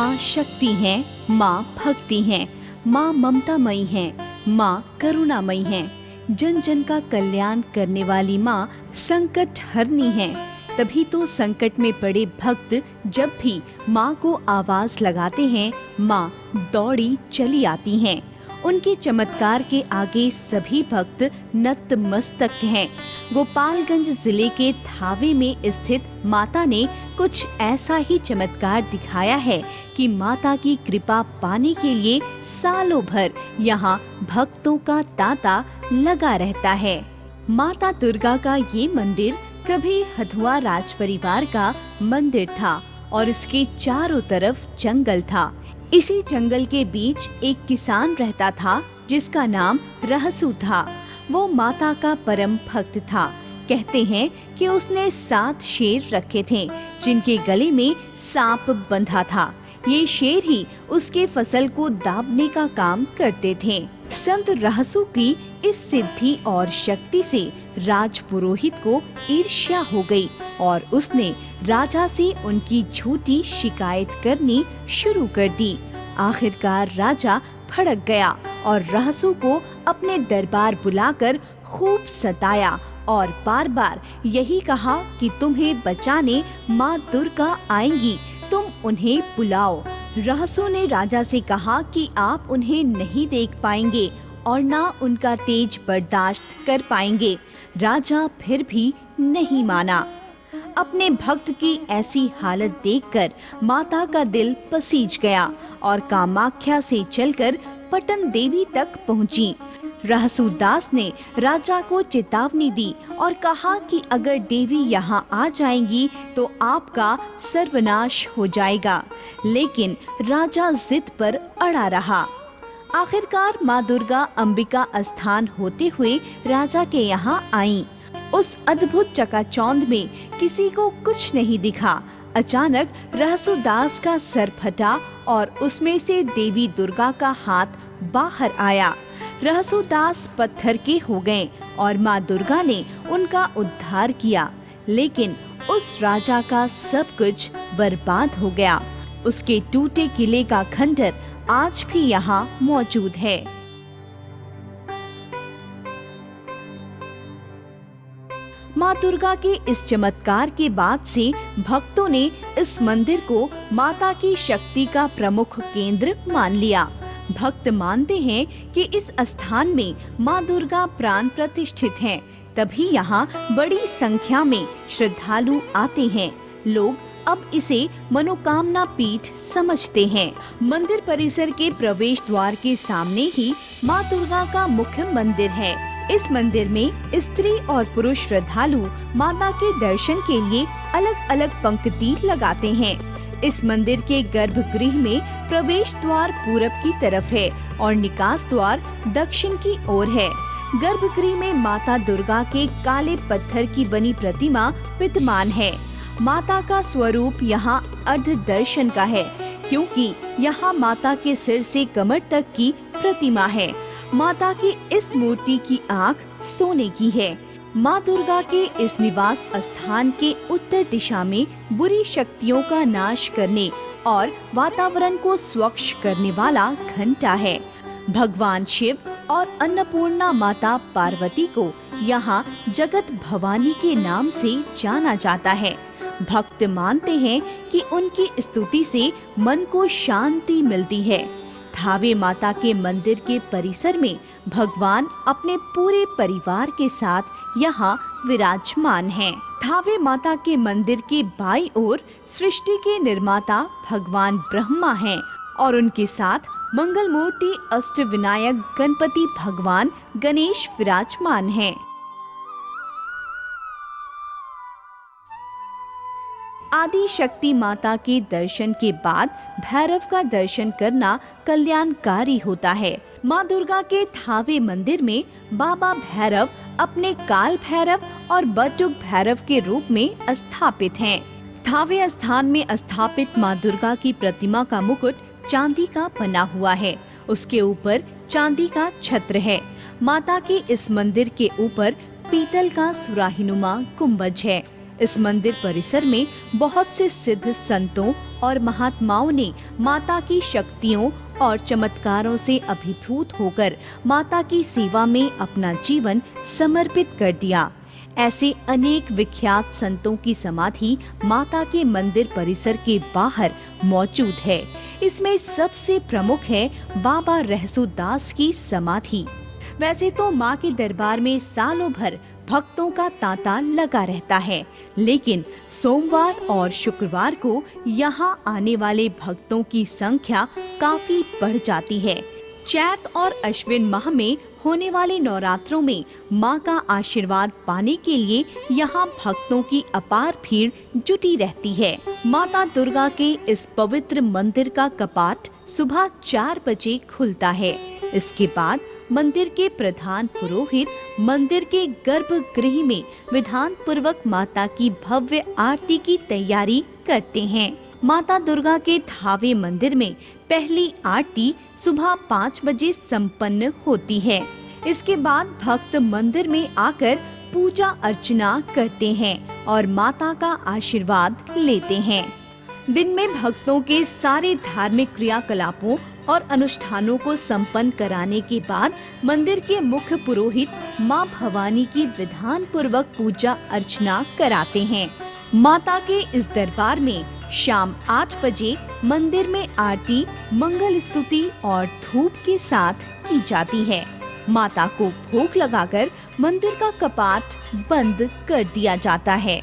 माँ शक्ति है, माँ भक्ति है, माँ ममतामयी है, माँ करुणामयी है। जन जन का कल्याण करने वाली माँ संकट हरनी है। तभी तो संकट में पड़े भक्त जब भी माँ को आवाज लगाते हैं, माँ दौड़ी चली आती हैं। उनके चमत्कार के आगे सभी भक्त नतमस्तक हैं। गोपालगंज जिले के थावे में स्थित माता ने कुछ ऐसा ही चमत्कार दिखाया है कि माता की कृपा पाने के लिए सालों भर यहाँ भक्तों का तांता लगा रहता है। माता दुर्गा का ये मंदिर कभी हथुआ राज परिवार का मंदिर था और इसके चारों तरफ जंगल था। इसी जंगल के बीच एक किसान रहता था जिसका नाम रहसू था। वो माता का परम भक्त था। कहते हैं कि उसने 7 शेर रखे थे जिनके गले में सांप बंधा था। ये शेर ही उसके फसल को दाबने का काम करते थे। संत रहसू की इस सिद्धि और शक्ति से राजपुरोहित को ईर्ष्या हो गई और उसने राजा से उनकी झूठी शिकायत करनी शुरू कर दी। आखिरकार राजा भड़क गया और रहसू को अपने दरबार बुलाकर खूब सताया और बार बार यही कहा कि तुम्हें बचाने माँ दुर्गा आएंगी, तुम उन्हें बुलाओ। रहसू ने राजा से कहा कि आप उन्हें नहीं देख पाएंगे और ना उनका तेज बर्दाश्त कर पाएंगे। राजा फिर भी नहीं माना। अपने भक्त की ऐसी हालत देखकर माता का दिल पसीज गया और कामाख्या से चलकर पटन देवी तक पहुंची। रहसू दास ने राजा को चेतावनी दी और कहा कि अगर देवी यहाँ आ जाएंगी तो आपका सर्वनाश हो जाएगा। लेकिन राजा जिद पर अड़ा रहा। आखिरकार माँ दुर्गा अंबिका स्थान होते हुए राजा के यहाँ आईं। उस अद्भुत चकाचौंध में किसी को कुछ नहीं दिखा। अचानक रहसू दास का सर फटा और उसमें से देवी दुर्गा का हाथ बाहर आया। रहसू दास पत्थर के हो गए और माँ दुर्गा ने उनका उद्धार किया। लेकिन उस राजा का सब कुछ बर्बाद हो गया। उसके टूटे किले का खंडर आज भी यहाँ मौजूद है। माँ दुर्गा के इस चमत्कार के बाद से भक्तों ने इस मंदिर को माता की शक्ति का प्रमुख केंद्र मान लिया। भक्त मानते हैं कि इस स्थान में माँ दुर्गा प्राण प्रतिष्ठित हैं, तभी यहाँ बड़ी संख्या में श्रद्धालु आते हैं। लोग अब इसे मनोकामना पीठ समझते हैं। मंदिर परिसर के प्रवेश द्वार के सामने ही माँ दुर्गा का मुख्य मंदिर है। इस मंदिर में स्त्री और पुरुष श्रद्धालु माता के दर्शन के लिए अलग अलग पंक्ति लगाते हैं। इस मंदिर के गर्भगृह में प्रवेश द्वार पूरब की तरफ है और निकास द्वार दक्षिण की ओर है। गर्भगृह में माता दुर्गा के काले पत्थर की बनी प्रतिमा विद्यमान है। माता का स्वरूप यहाँ अर्ध दर्शन का है, क्योंकि यहाँ माता के सिर से कमर तक की प्रतिमा है। माता की इस मूर्ति की आँख सोने की है। माँ दुर्गा के इस निवास स्थान के उत्तर दिशा में बुरी शक्तियों का नाश करने और वातावरण को स्वच्छ करने वाला घंटा है। भगवान शिव और अन्नपूर्णा माता पार्वती को यहाँ जगत भवानी के नाम से जाना जाता है। भक्त मानते हैं कि उनकी स्तुति से मन को शांति मिलती है। थावे माता के मंदिर के परिसर में भगवान अपने पूरे परिवार के साथ यहाँ विराजमान हैं। थावे माता के मंदिर के बाईं ओर सृष्टि के निर्माता भगवान ब्रह्मा हैं और उनके साथ मंगल मूर्ति अष्टविनायक गणपति भगवान गणेश विराजमान हैं। आदि शक्ति माता के दर्शन के बाद भैरव का दर्शन करना कल्याणकारी होता है। माँ दुर्गा के थावे मंदिर में बाबा भैरव अपने काल भैरव और बटुक भैरव के रूप में स्थापित हैं। थावे स्थान में स्थापित माँ दुर्गा की प्रतिमा का मुकुट चांदी का बना हुआ है। उसके ऊपर चांदी का छत्र है। माता के इस मंदिर के ऊपर पीतल का सुराहीनुमा गुंबज है। इस मंदिर परिसर में बहुत से सिद्ध संतों और महात्माओं ने माता की शक्तियों और चमत्कारों से अभिभूत होकर माता की सेवा में अपना जीवन समर्पित कर दिया। ऐसे अनेक विख्यात संतों की समाधि माता के मंदिर परिसर के बाहर मौजूद है। इसमें सबसे प्रमुख है बाबा रहसुदास की समाधि। वैसे तो माँ के दरबार में सालों भर भक्तों का तांता लगा रहता है, लेकिन सोमवार और शुक्रवार को यहाँ आने वाले भक्तों की संख्या काफी बढ़ जाती है। चैत और अश्विन माह में होने वाले नवरात्रों में माँ का आशीर्वाद पाने के लिए यहाँ भक्तों की अपार भीड़ जुटी रहती है। माता दुर्गा के इस पवित्र मंदिर का कपाट सुबह 4 बजे खुलता है। इसके बाद मंदिर के प्रधान पुरोहित मंदिर के गर्भगृह में विधान पूर्वक माता की भव्य आरती की तैयारी करते हैं। माता दुर्गा के धावे मंदिर में पहली आरती सुबह 5 बजे संपन्न होती है। इसके बाद भक्त मंदिर में आकर पूजा अर्चना करते हैं और माता का आशीर्वाद लेते हैं। दिन में भक्तों के सारे धार्मिक क्रियाकलापों और अनुष्ठानों को संपन्न कराने के बाद मंदिर के मुख्य पुरोहित मां भवानी की विधान पूर्वक पूजा अर्चना कराते हैं। माता के इस दरबार में शाम 8 बजे मंदिर में आरती, मंगल स्तुति और धूप के साथ की जाती है। माता को भोग लगाकर मंदिर का कपाट बंद कर दिया जाता है।